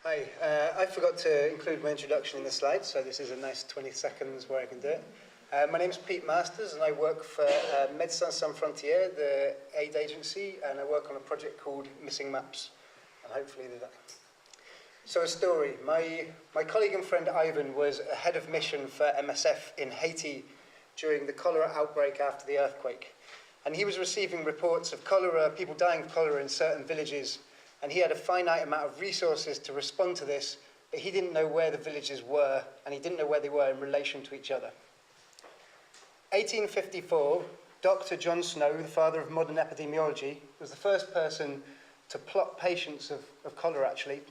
Hi, I forgot to include my introduction in the slide, so this is a nice 20 seconds where I can do it. My name is Pete Masters, and I work for Médecins Sans Frontières, the aid agency, and I work on a project called Missing Maps, and hopefully that. So a story. My colleague and friend Ivan was a head of mission for MSF in Haiti during the cholera outbreak after the earthquake. And he was receiving reports of cholera, people dying of cholera in certain villages, and he had a finite amount of resources to respond to this, but he didn't know where the villages were, and he didn't know where they were in relation to each other. 1854, Dr. John Snow, the father of modern epidemiology, was the first person to plot patients of cholera, actually,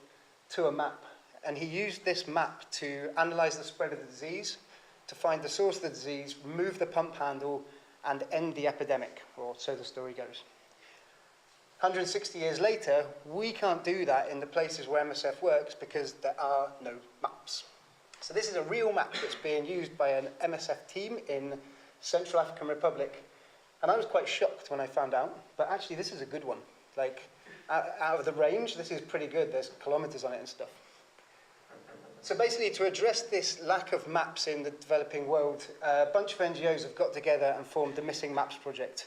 to a map. And he used this map to analyse the spread of the disease, to find the source of the disease, remove the pump handle, and end the epidemic, or so the story goes. 160 years later, we can't do that in the places where MSF works because there are no maps. So this is a real map that's being used by an MSF team in Central African Republic. And I was quite shocked when I found out, but actually this is a good one. Like, out of the range, this is pretty good. There's kilometers on it and stuff. So basically, to address this lack of maps in the developing world, a bunch of NGOs have got together and formed the Missing Maps project.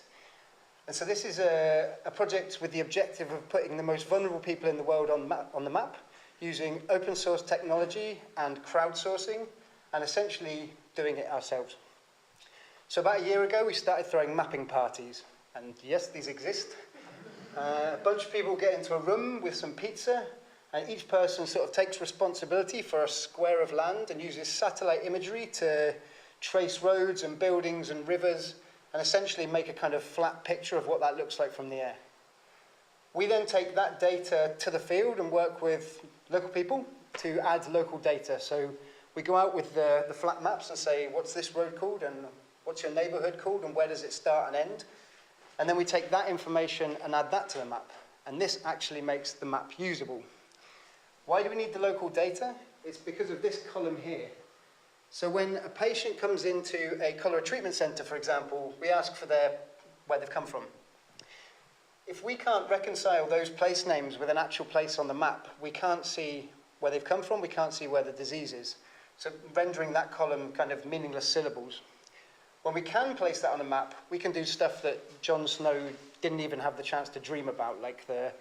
And so this is a project with the objective of putting the most vulnerable people in the world on the map, using open source technology and crowdsourcing, and essentially doing it ourselves. So about a year ago, we started throwing mapping parties. And yes, these exist. A bunch of people get into a room with some pizza, and each person sort of takes responsibility for a square of land and uses satellite imagery to trace roads and buildings and rivers, and essentially make a kind of flat picture of what that looks like from the air. We then take that data to the field and work with local people to add local data. So we go out with the flat maps and say, what's this road called, and what's your neighborhood called, and where does it start and end? And then we take that information and add that to the map. And this actually makes the map usable. Why do we need the local data? It's because of this column here. So when a patient comes into a cholera treatment centre, for example, we ask for where they've come from. If we can't reconcile those place names with an actual place on the map, we can't see where they've come from, we can't see where the disease is. So rendering that column kind of meaningless syllables. When we can place that on a map, we can do stuff that John Snow didn't even have the chance to dream about, like the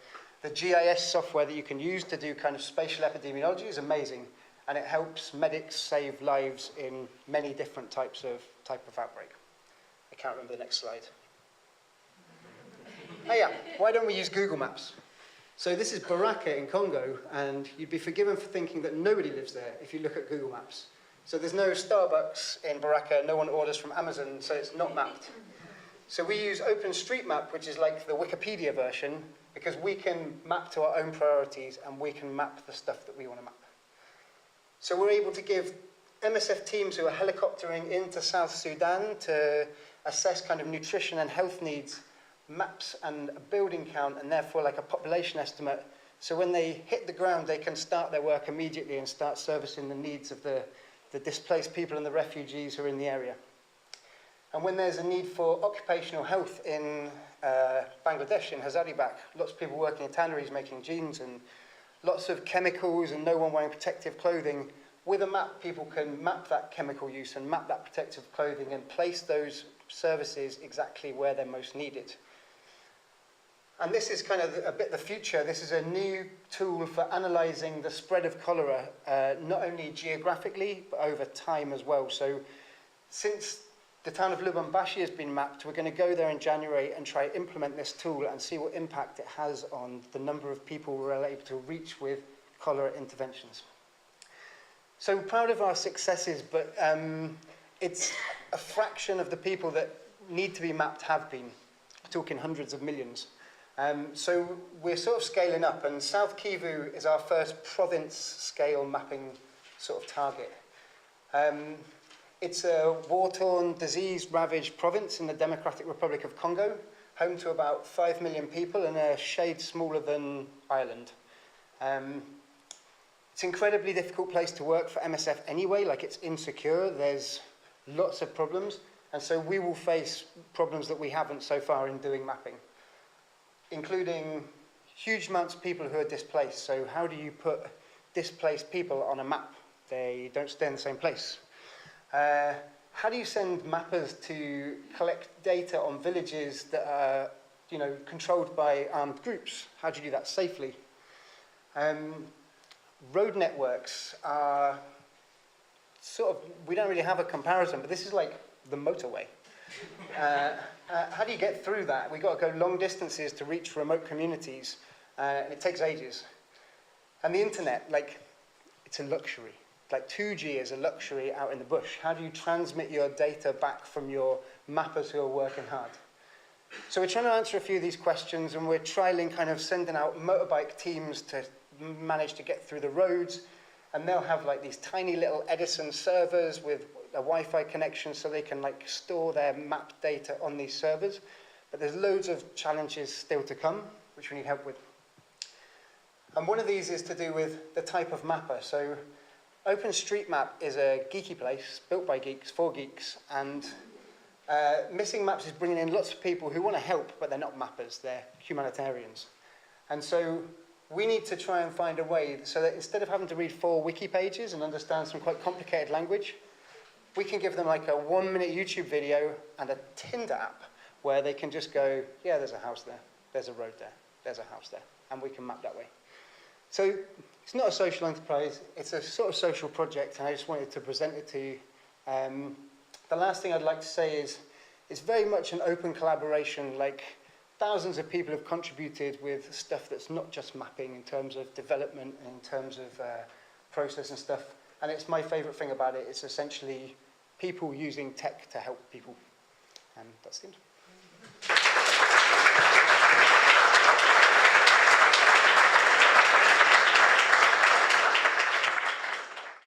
GIS software that you can use to do kind of spatial epidemiology is amazing. And it helps medics save lives in many different type of outbreak. I can't remember the next slide. Oh yeah, why don't we use Google Maps? So this is Baraka in Congo, and you'd be forgiven for thinking that nobody lives there if you look at Google Maps. So there's no Starbucks in Baraka, no one orders from Amazon, so it's not mapped. So we use OpenStreetMap, which is like the Wikipedia version, because we can map to our own priorities and we can map the stuff that we want to map. So we're able to give MSF teams who are helicoptering into South Sudan to assess kind of nutrition and health needs, maps and a building count, and therefore like a population estimate. So when they hit the ground, they can start their work immediately and start servicing the needs of the displaced people and the refugees who are in the area. And when there's a need for occupational health in Bangladesh, in Hazaribagh, lots of people working in tanneries making jeans and lots of chemicals and no one wearing protective clothing. With a map, people can map that chemical use and map that protective clothing and place those services exactly where they're most needed. And this is kind of a bit the future. This is a new tool for analysing the spread of cholera, not only geographically, but over time as well. So since the town of Lubumbashi has been mapped, we're going to go there in January and try to implement this tool and see what impact it has on the number of people we're able to reach with cholera interventions. So we're proud of our successes, but it's a fraction of the people that need to be mapped have been. We're talking hundreds of millions. So we're sort of scaling up, and South Kivu is our first province-scale mapping sort of target. It's a war-torn, disease-ravaged province in the Democratic Republic of Congo, home to about 5 million people and a shade smaller than Ireland. It's an incredibly difficult place to work for MSF anyway, like it's insecure, there's lots of problems, and so we will face problems that we haven't so far in doing mapping, including huge amounts of people who are displaced. So how do you put displaced people on a map. They don't stay in the same place. How do you send mappers to collect data on villages that are, controlled by armed groups? How do you do that safely? Road networks are we don't really have a comparison, but this is like the motorway. How do you get through that? We've got to go long distances to reach remote communities. It takes ages. And the internet, it's a luxury. 2G is a luxury out in the bush. How do you transmit your data back from your mappers who are working hard? So we're trying to answer a few of these questions, and we're trialing kind of sending out motorbike teams to manage to get through the roads, and they'll have these tiny little Edison servers with a Wi-Fi connection so they can store their map data on these servers. But there's loads of challenges still to come, which we need help with. And one of these is to do with the type of mapper. So OpenStreetMap is a geeky place, built by geeks, for geeks, and Missing Maps is bringing in lots of people who want to help, but they're not mappers, they're humanitarians. And so we need to try and find a way so that instead of having to read 4 wiki pages and understand some quite complicated language, we can give them a 1-minute YouTube video and a Tinder app where they can just go, yeah, there's a house there, there's a road there, there's a house there, and we can map that way. So it's not a social enterprise, it's a sort of social project, and I just wanted to present it to you. The last thing I'd like to say is it's very much an open collaboration. Thousands of people have contributed with stuff that's not just mapping in terms of development and in terms of process and stuff. And it's my favorite thing about it. It's essentially people using tech to help people. And that's the end.